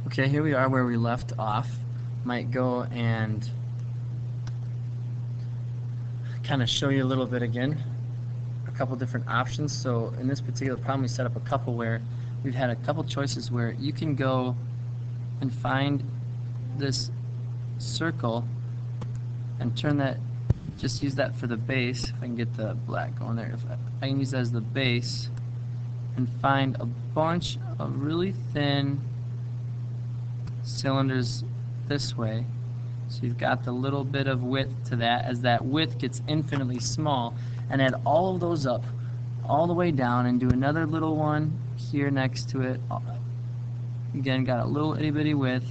Okay, here we are where we left off. Might go and kind of show you a little bit again, a couple different options. So in this particular problem, we set up a couple where we've had a couple choices where you can go and find this circle and turn that, just use that for the base. If I can get the black going there, if I can use that as the base and find a bunch of really thin cylinders this way. So you've got the little bit of width to that. As that width gets infinitely small, and add all of those up all the way down and do another little one here next to it. Again, got a little itty bitty width.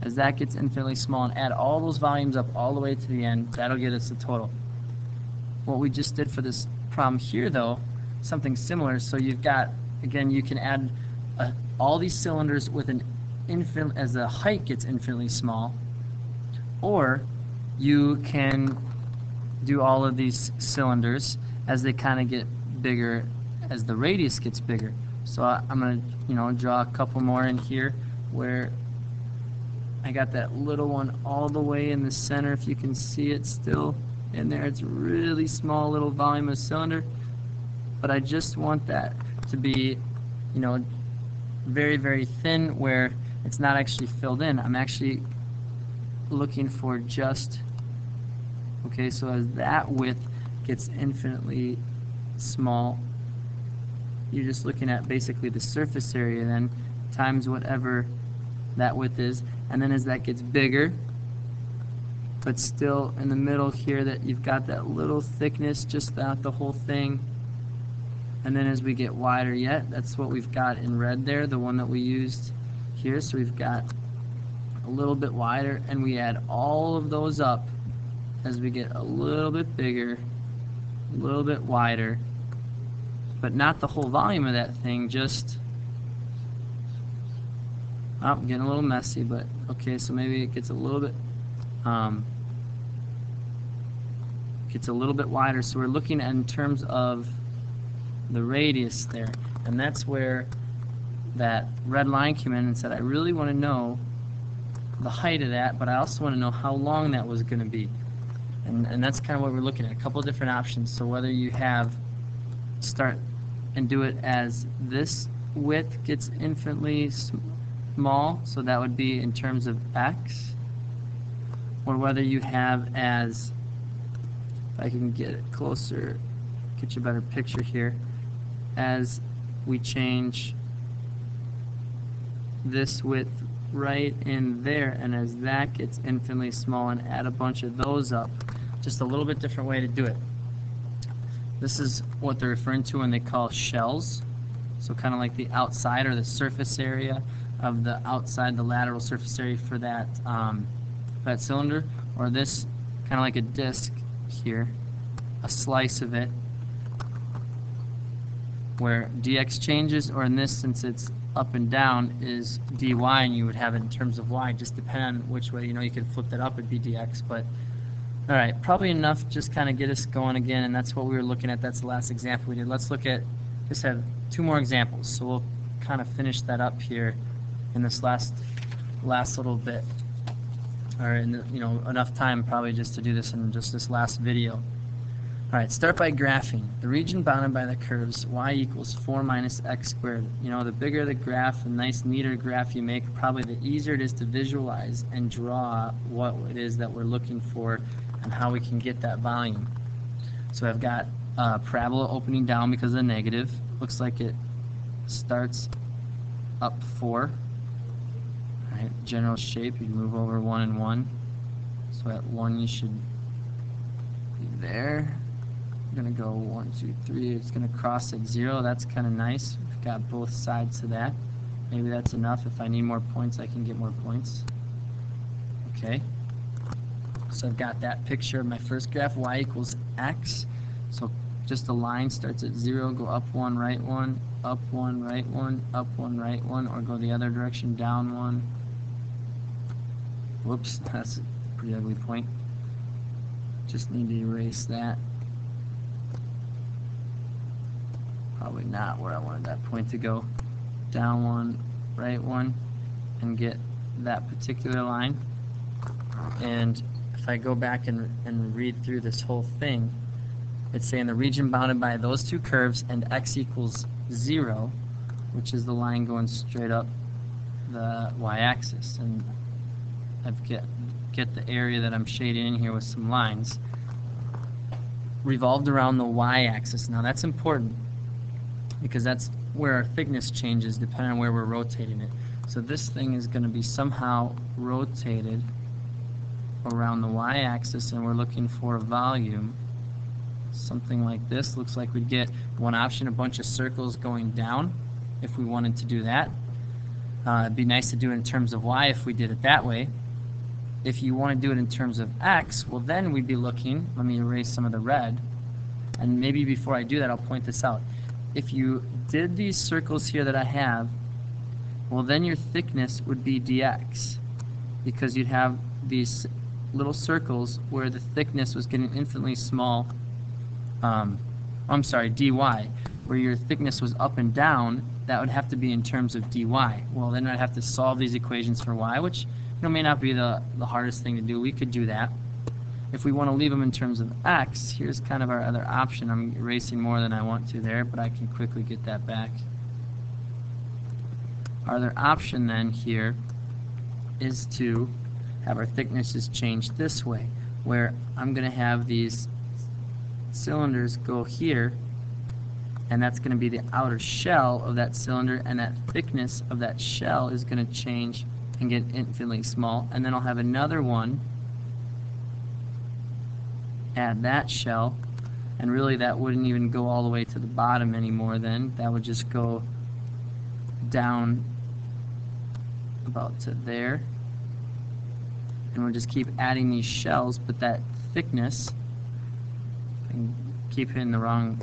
As that gets infinitely small, and add all those volumes up all the way to the end, that'll get us the total. What we just did for this problem here, though, something similar. So you've got, again, you can add all these cylinders with an infinite, as the height gets infinitely small, or you can do all of these cylinders as they kind of get bigger as the radius gets bigger. So I'm going to, draw a couple more in here where I got that little one all the way in the center. If you can see it still in there, it's a really small little volume of cylinder, but I just want that to be, very, very thin where it's not actually filled in. I'm actually looking for just, okay, so as that width gets infinitely small, you're just looking at basically the surface area then times whatever that width is, and then as that gets bigger, but still in the middle here, that you've got that little thickness, just not the whole thing. And then as we get wider yet, that's what we've got in red there, the one that we used here. So we've got a little bit wider, and we add all of those up as we get a little bit bigger, a little bit wider, but not the whole volume of that thing, just, oh, getting a little messy, but okay, so maybe it gets a little bit wider. So we're looking at in terms of the radius there, and that's where that red line came in and said, I really want to know the height of that, but I also want to know how long that was going to be. And that's kind of what we're looking at, a couple different options. So whether you have start and do it as this width gets infinitely small, so that would be in terms of x, or whether you have as, if I can get it closer, get you a better picture here, as we change this width right in there, and as that gets infinitely small, and add a bunch of those up. Just a little bit different way to do it. This is what they're referring to when they call shells. So kind of like the outside or the surface area of the outside, the lateral surface area for that that cylinder, or this kind of like a disc here, a slice of it where dx changes, or in this, since it's up and down, is dy, and you would have it in terms of y, just depending on which way. You can flip that up, it'd be dx. But all right, probably enough, just kind of get us going again, and that's what we were looking at. That's the last example we did. Let's look at, just have two more examples, so we'll kind of finish that up here in this last little bit, or in enough time probably just to do this in just this last video. Alright, start by graphing. The region bounded by the curves y equals 4 minus x squared. The bigger the graph, the nice neater graph you make, probably the easier it is to visualize and draw what it is that we're looking for and how we can get that volume. So I've got parabola opening down because of the negative. Looks like it starts up 4. Alright, general shape, you move over 1 and 1. So at 1 you should be there. I'm going to go 1, 2, 3. It's going to cross at 0. That's kind of nice. We've got both sides to that. Maybe that's enough. If I need more points, I can get more points. Okay. So I've got that picture of my first graph, y equals x. So just the line starts at 0, go up 1, right 1, up 1, right 1, up 1, right 1, or go the other direction, down 1. Whoops, that's a pretty ugly point. Just need to erase that. Probably not where I wanted that point to go. Down 1, right 1. and get that particular line. And if I go back and read through this whole thing, it's saying the region bounded by those two curves and x equals 0, which is the line going straight up the y-axis. And I've get the area that I'm shading in here with some lines revolved around the y-axis. Now that's important because that's where our thickness changes depending on where we're rotating it. So this thing is going to be somehow rotated around the y-axis, and we're looking for a volume. Something like this. Looks like we'd get one option, a bunch of circles going down if we wanted to do that. It'd be nice to do it in terms of y if we did it that way. If you want to do it in terms of x, well then we'd be looking, let me erase some of the red, and maybe before I do that I'll point this out. If you did these circles here that I have, well then your thickness would be dx, because you'd have these little circles where the thickness was getting infinitely small. I'm sorry, dy, where your thickness was up and down. That would have to be in terms of dy. Well, then I'd have to solve these equations for y, which may not be the hardest thing to do. We could do that. If we want to leave them in terms of x, here's kind of our other option. I'm erasing more than I want to there, but I can quickly get that back. Our other option then here is to have our thicknesses changed this way, where I'm going to have these cylinders go here, and that's going to be the outer shell of that cylinder, and that thickness of that shell is going to change and get infinitely small. And then I'll have another one at that shell, and really that wouldn't even go all the way to the bottom anymore then. That would just go down about to there, and we'll just keep adding these shells, but that thickness, and keep hitting the wrong,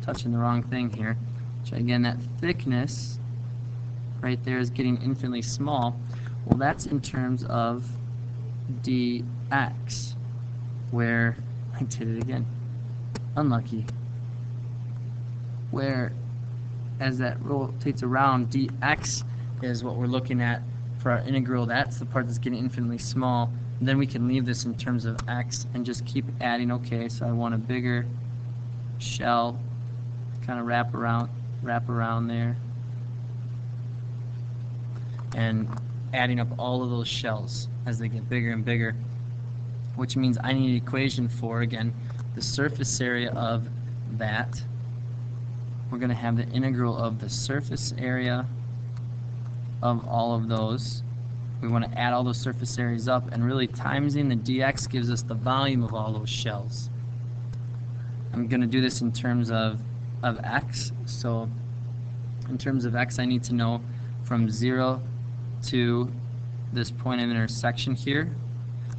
touching the wrong thing here. So again, that thickness right there is getting infinitely small. Well, that's in terms of dx, where I did it again. Unlucky. Where as that rotates around, dx is what we're looking at for our integral. That's the part that's getting infinitely small. And then we can leave this in terms of x and just keep adding. Okay, so I want a bigger shell, kind of wrap around there, and adding up all of those shells as they get bigger and bigger, which means I need an equation for, again, the surface area of that. We're going to have the integral of the surface area of all of those. We want to add all those surface areas up, and really timesing the dx gives us the volume of all those shells. I'm going to do this in terms of x. So in terms of x, I need to know from 0 to this point of intersection here,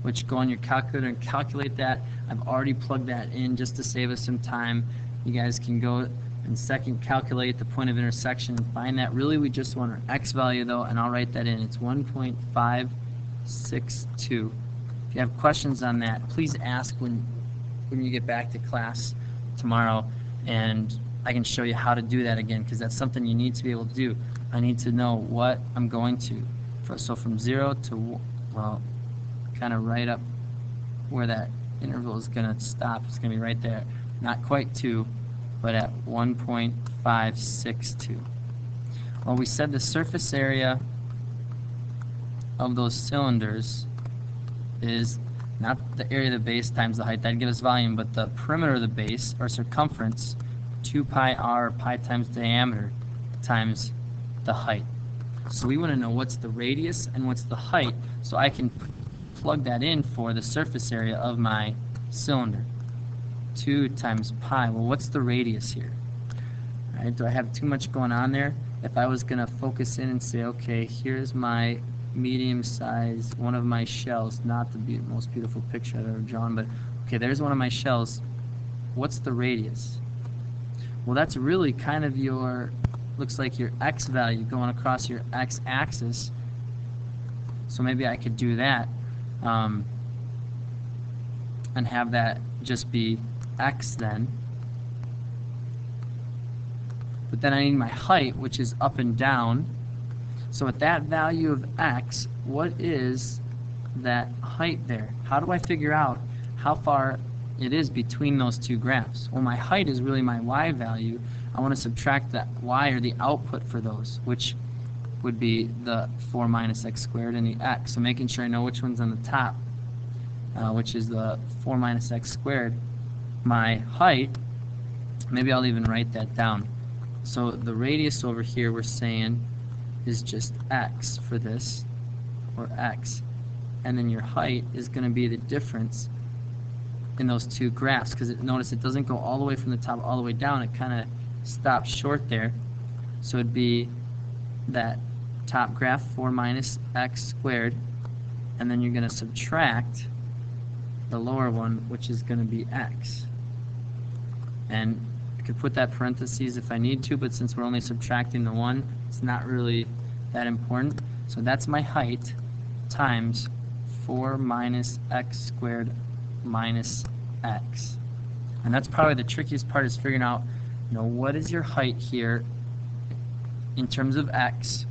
which go on your calculator and calculate that. I've already plugged that in just to save us some time. You guys can go and second calculate the point of intersection and find that. Really, we just want our x value though, and I'll write that in. It's 1.562. If you have questions on that, please ask when you get back to class tomorrow, and I can show you how to do that again, because that's something you need to be able to do. I need to know what I'm going to. So from 0 to, well, kind of right up where that interval is going to stop. It's going to be right there. Not quite 2, but at 1.562. Well, we said the surface area of those cylinders is not the area of the base times the height. That'd give us volume, but the perimeter of the base, or circumference, 2 pi r, pi times diameter, times the height. So we want to know what's the radius and what's the height, so I can plug that in for the surface area of my cylinder. 2 times pi. Well, what's the radius here? All right, do I have too much going on there? If I was going to focus in and say, okay, here's my medium size, one of my shells, not the most beautiful picture I've ever drawn, but okay, there's one of my shells. What's the radius? Well, that's really kind of your, looks like your x value going across your x-axis. So maybe I could do that and have that just be x then. But then I need my height, which is up and down. So at that value of x, what is that height there? How do I figure out how far it is between those two graphs? Well, my height is really my y value. I want to subtract that y, or the output for those, which would be the 4 minus x squared and the x. So making sure I know which one's on the top, which is the 4 minus x squared. My height, maybe I'll even write that down. So the radius over here, we're saying, is just x for this, or x. And then your height is going to be the difference in those two graphs, because notice it doesn't go all the way from the top all the way down. It kind of stops short there. So it'd be that top graph, 4 minus x squared, and then you're going to subtract the lower one, which is going to be x. And I could put that parentheses if I need to, but since we're only subtracting the one, it's not really that important. So that's my height times 4 minus x squared minus x. And that's probably the trickiest part, is figuring out, what is your height here in terms of x,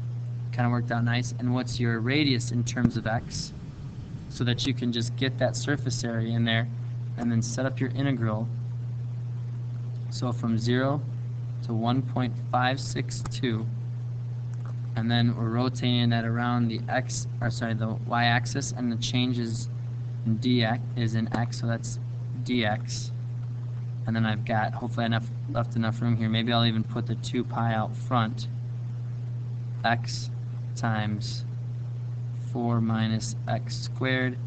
kind of worked out nice, and what's your radius in terms of x, so that you can just get that surface area in there and then set up your integral. So from 0 to 1.562, and then we're rotating that around the the y-axis, and the changes in dx is in x, so that's dx. And then I've got hopefully left enough room here. Maybe I'll even put the 2 pi out front. X times 4 minus x squared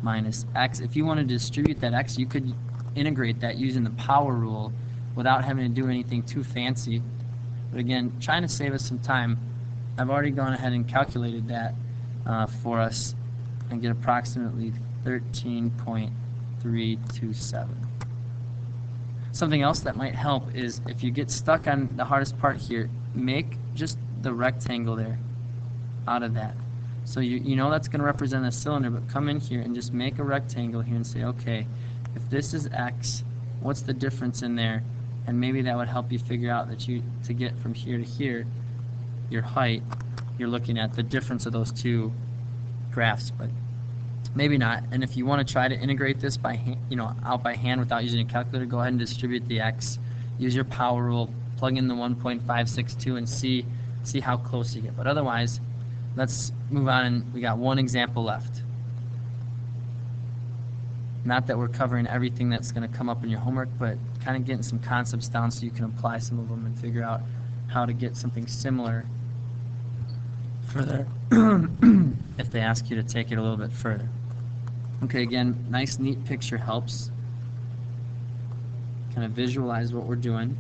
minus x. If you want to distribute that x, you could integrate that using the power rule without having to do anything too fancy. But again, trying to save us some time, I've already gone ahead and calculated that for us, and get approximately 13.327. Something else that might help is, if you get stuck on the hardest part here, make just the rectangle there out of that. So you know that's going to represent a cylinder, but come in here and just make a rectangle here and say, okay, if this is x, what's the difference in there? And maybe that would help you figure out that to get from here to here, your height, you're looking at the difference of those two graphs, but maybe not. And if you want to try to integrate this by hand, out by hand without using a calculator, go ahead and distribute the x. Use your power rule, plug in the 1.562, and see how close you get. But otherwise, let's move on, and we got one example left. Not that we're covering everything that's going to come up in your homework, but kind of getting some concepts down so you can apply some of them and figure out how to get something similar further if they ask you to take it a little bit further. Okay, again, nice neat picture helps kind of visualize what we're doing.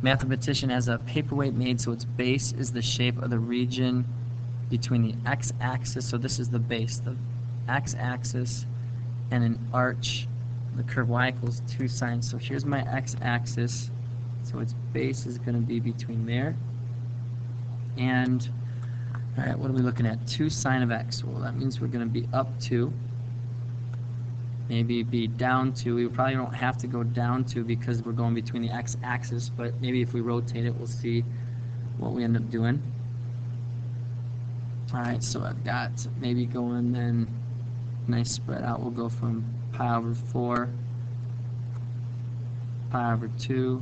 Mathematician has a paperweight made so its base is the shape of the region between the x-axis, so this is the base, the x-axis, and an arch, the curve y equals 2 sine. So here's my x-axis, so its base is going to be between there and, all right, what are we looking at? 2 sine of x. Well, that means we're going to be up 2, maybe be down 2. We probably don't have to go down 2 because we're going between the x-axis, but maybe if we rotate it, we'll see what we end up doing. Alright, so I've got maybe going then, nice spread out, we'll go from pi over 4, pi over 2,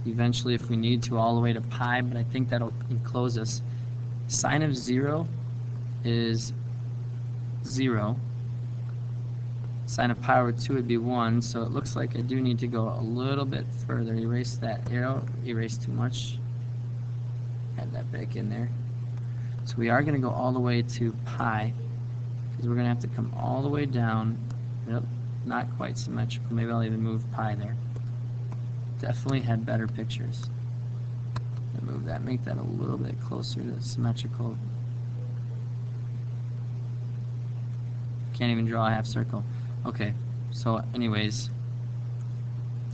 eventually if we need to all the way to pi, but I think that'll enclose us. Sine of 0 is 0. Sine of pi over 2 would be 1, so it looks like I do need to go a little bit further. Erase that arrow, erase too much, add that back in there. So we are going to go all the way to pi, because we're going to have to come all the way down. Yep, not quite symmetrical. Maybe I'll even move pi there. Definitely had better pictures. Move that, make that a little bit closer to symmetrical. Can't even draw a half circle. Okay, so anyways,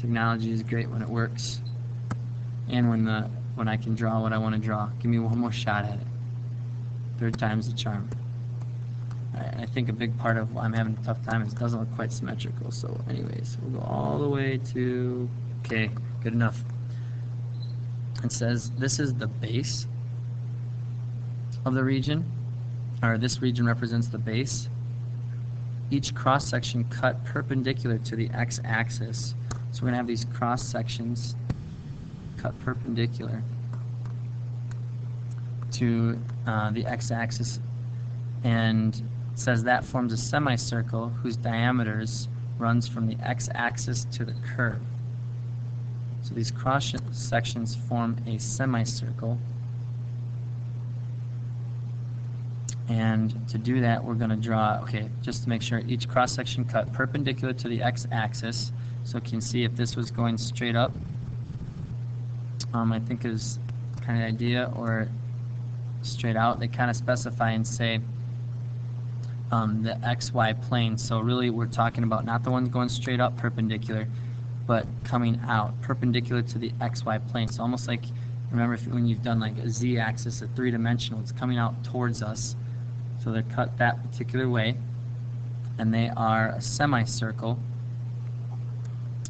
technology is great when it works, and when I can draw what I want to draw. Give me one more shot at it. Third time's the charm. Alright, and I think a big part of why I'm having a tough time is it doesn't look quite symmetrical. So anyways, we'll go all the way to, okay, good enough. It says this is the base of the region, or this region represents the base. Each cross-section cut perpendicular to the x-axis. So we're going to have these cross-sections cut perpendicular to the x-axis, and it says that forms a semicircle whose diameters runs from the x-axis to the curve. So these cross sections form a semicircle, and to do that we're going to draw, okay, just to make sure, each cross section cut perpendicular to the x-axis. So you can see if this was going straight up, I think is kind of the idea, or straight out, they kind of specify and say the XY plane. So really we're talking about not the ones going straight up perpendicular, but coming out perpendicular to the XY plane. So almost like, remember when you've done like a Z-axis, a three-dimensional, it's coming out towards us. So they're cut that particular way, and they are a semicircle.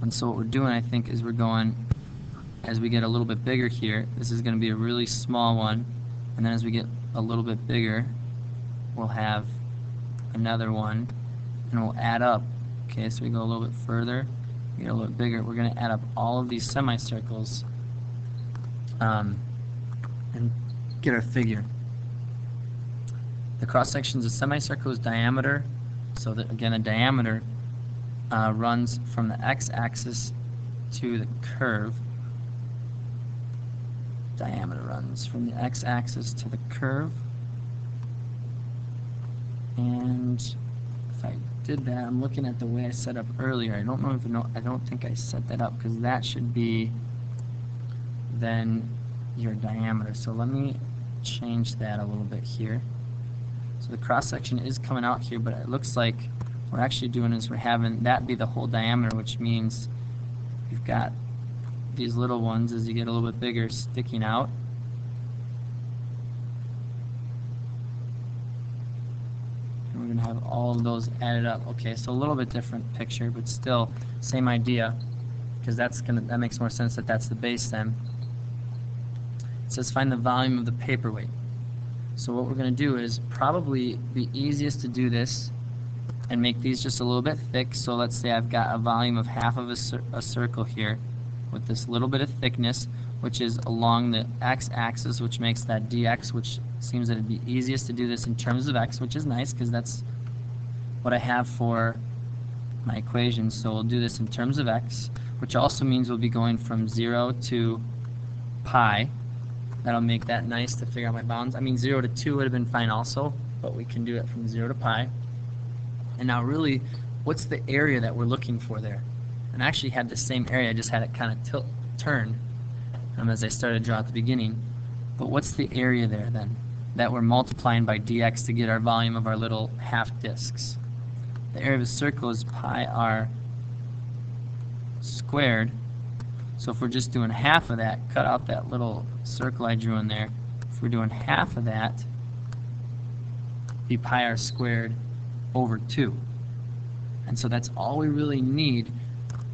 And so what we're doing, I think, is we're going, as we get a little bit bigger here, this is going to be a really small one, and then as we get a little bit bigger, we'll have another one, and we'll add up. Okay, so we go a little bit further, we get a little bit bigger. We're going to add up all of these semicircles and get our figure. The cross section is a semicircle's diameter, so that again a diameter runs from the x-axis to the curve. Diameter runs from the x-axis to the curve, and if I did that, I'm looking at the way I set up earlier. I don't know if I don't think I set that up, because that should be then your diameter. So let me change that a little bit here. So the cross section is coming out here, but it looks like what we're actually doing is we're having that be the whole diameter, which means you've got these little ones as you get a little bit bigger sticking out. And we're going to have all of those added up. Okay, so a little bit different picture, but still same idea, because that makes more sense that that's the base then. It says find the volume of the paperweight. So what we're going to do is probably the easiest to do this and make these just a little bit thick. So let's say I've got a volume of half of a circle here with this little bit of thickness, which is along the x-axis, which makes that dx, which seems that it'd be easiest to do this in terms of x, which is nice because that's what I have for my equation. So we'll do this in terms of x, which also means we'll be going from 0 to pi. That'll make that nice to figure out my bounds. I mean, 0 to 2 would have been fine also, but we can do it from 0 to pi. And now really, what's the area that we're looking for there? And I actually had the same area, I just had it kind of turn as I started to draw at the beginning. But what's the area there then that we're multiplying by dx to get our volume of our little half discs? The area of a circle is pi r squared. So if we're just doing half of that, cut out that little circle I drew in there. If we're doing half of that, be pi r squared over 2. And so that's all we really need,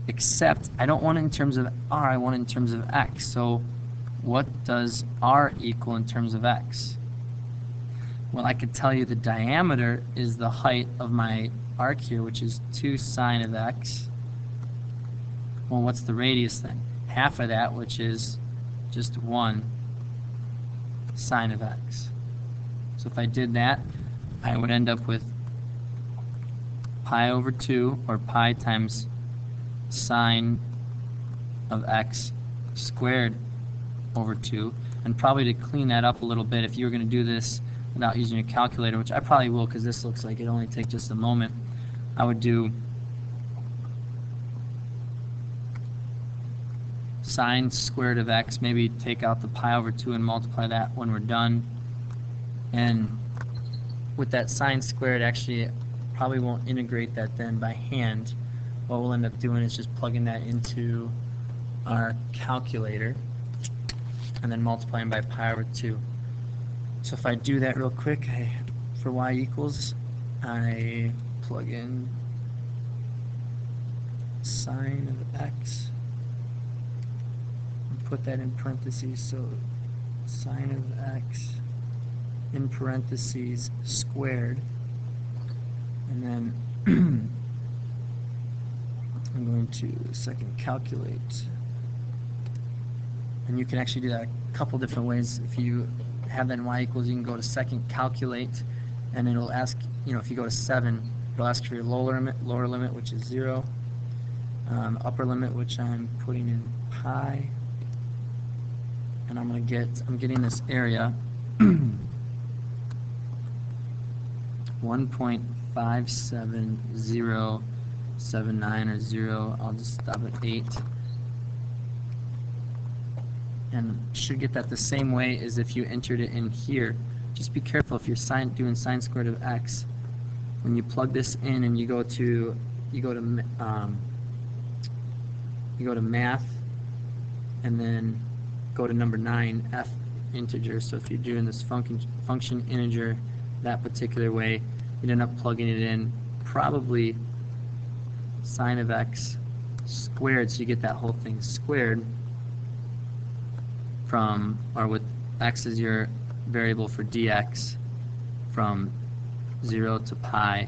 except I don't want it in terms of r, I want it in terms of x. So what does r equal in terms of x? Well, I could tell you the diameter is the height of my arc here, which is 2 sine of x. Well, what's the radius then? Half of that, which is just 1 sine of x. So if I did that, I would end up with pi over 2, or pi times sine of x squared over 2. And probably to clean that up a little bit, if you were going to do this without using your calculator, which I probably will because this looks like it only takes just a moment, I would do sine squared of x, maybe take out the pi over 2 and multiply that when we're done. And with that sine squared, actually probably won't integrate that then by hand. What we'll end up doing is just plugging that into our calculator and then multiplying by pi over 2. So if I do that real quick, for y equals, I plug in sine of x. put that in parentheses, so sine of x in parentheses squared, and then I'm going to second calculate. And you can actually do that a couple different ways. If you have that in y equals, you can go to second calculate, and it'll ask, if you go to 7, it'll ask for your lower limit, which is 0, upper limit, which I'm putting in pi, and I'm getting this area 1.57079 or 0. I'll just stop at 8. And should get that the same way as if you entered it in here. Just be careful if you're doing sine squared of x. When you plug this in and you go to math, and then go to number 9, f integer. So if you're doing this function integer that particular way, you'd end up plugging it in probably sine of x squared, so you get that whole thing squared from, or with x as your variable for dx, from 0 to pi.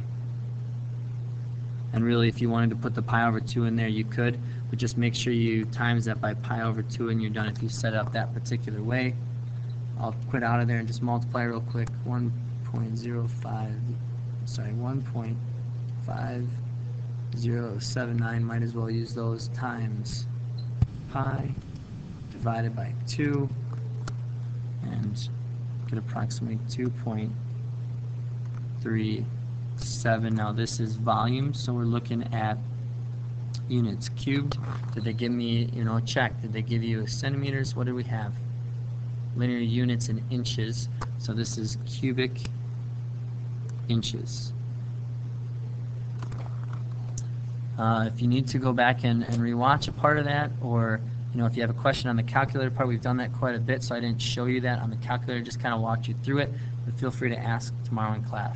And really, if you wanted to put the pi over 2 in there, you could, but just make sure you times that by pi over 2 and you're done if you set it up that particular way. I'll quit out of there and just multiply real quick. 1.5079, might as well use those, times pi divided by 2, and get approximately 2.37. Now this is volume, so we're looking at units cubed. Did they give me, check? Did they give you centimeters? What do we have? Linear units in inches. So this is cubic inches. If you need to go back and rewatch a part of that, or if you have a question on the calculator part, we've done that quite a bit, so I didn't show you that on the calculator, just kind of walked you through it, but feel free to ask tomorrow in class.